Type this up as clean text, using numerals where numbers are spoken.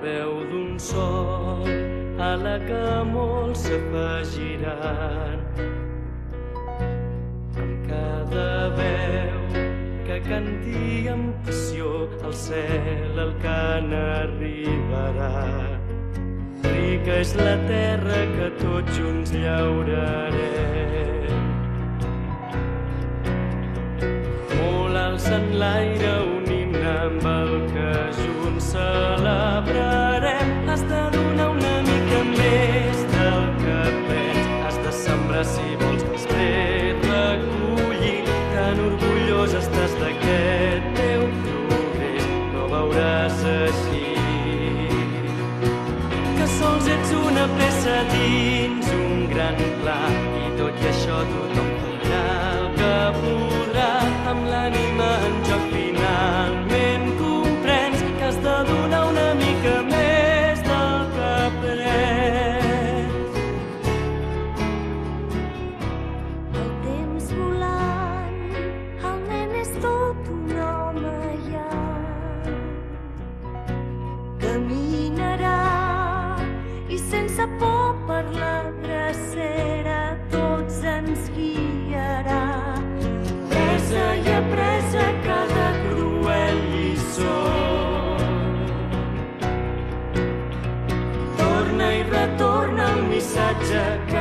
veu d'un sol a la que molts s'afegiran. Amb cada veu que canti amb passió al cel el cant arribarà. Rica és la terra que tots junts llaurarem. Molt alts en l'aire un himne amb el que junts celebrarem. Has de donar una mica més del que tens. Has de sembrar si vols després recollir. Tan orgullós estàs d'aquest teu progrés, no veuràs així que sols ets una peça dins un gran pla, i tot i això tothom farà el que podrà. Amb l'ànima en joc finalment comprens que has de donar una mica més del que aprens. El temps volant, el nen és tot un home ja. Caminarà i sense por per la drecera tots ens guiarà. Presa i apresa cada cruel lliçó. Torna i retorna el missatge que